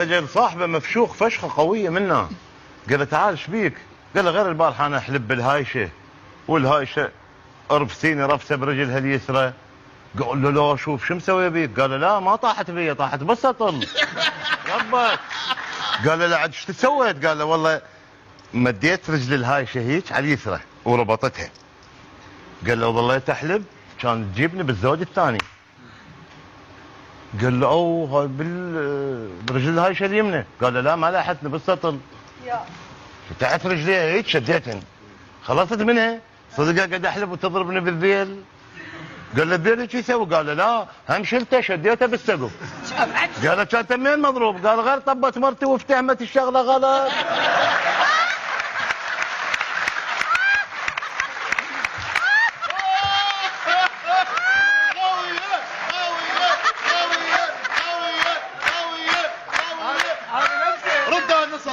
رجل صاحبه مفشوخ فشخه قويه منه. قال له تعال ايش بيك؟ قال له غير البارحه انا احلب بالهايشه والهايشه رفسيني رفسه برجلها اليسرى. قال له لا شوف شو مسوي بيك؟ قال له لا ما طاحت بي طاحت بس اطل. ربك. قال له لا عاد ايش سويت؟ قال له والله مديت رجل الهايشه هيك على اليسرى وربطتها. قال له ظليت احلب كان تجيبني بالزوج الثاني. قال له اوه هاي برجل الهايشه اليمنى. قال له لا ما لاحتني بس اطل. فتحت رجليها هيك شديتهن خلصت منها. صدق قاعد احلب وتضربني بالذيل. قال له الذيل شو يسوي؟ قال له لا هم شلته شديته بالسقف. قال له كان تمين مضروب؟ قال غير طبت مرتي وافتهمت الشغله غلط. ردها نص